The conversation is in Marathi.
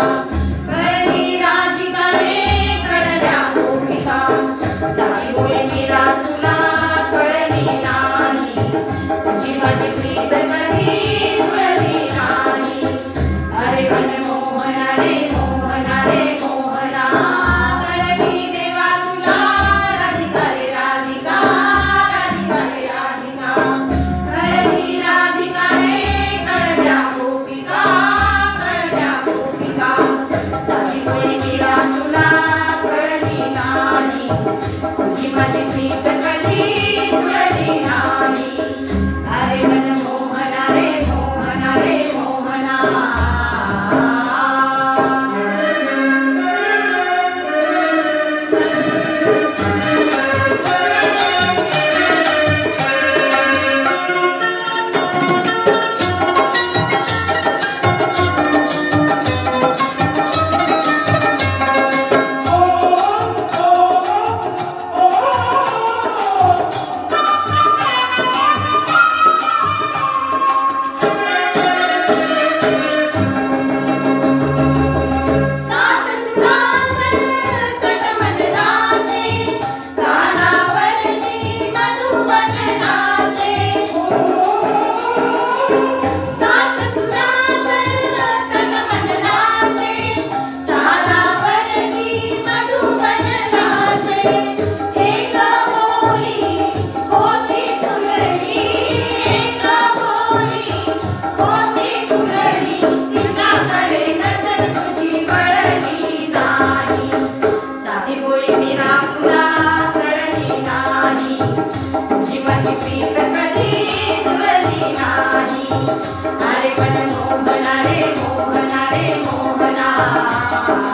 कळली राधिका रे कळल्या गोपिका साधी बोली मीरा तुला कळली नाही तुझी माझी प्रीत कधी जुळली नाही अरे मनमोहना रे मोहना रे मोहना कळली देवा तुला राधिका रे राधिका राधिका रे राधिका कळली राधिका रे कळल्या गोपिका साधी बोली मीरा तुला कळली नाही तुझी माझी प्रीत कधी जुळली नाही अरे मनमोहना रे मोहना रे मोहना अरे मनमोहना रे मोहना रे मोहना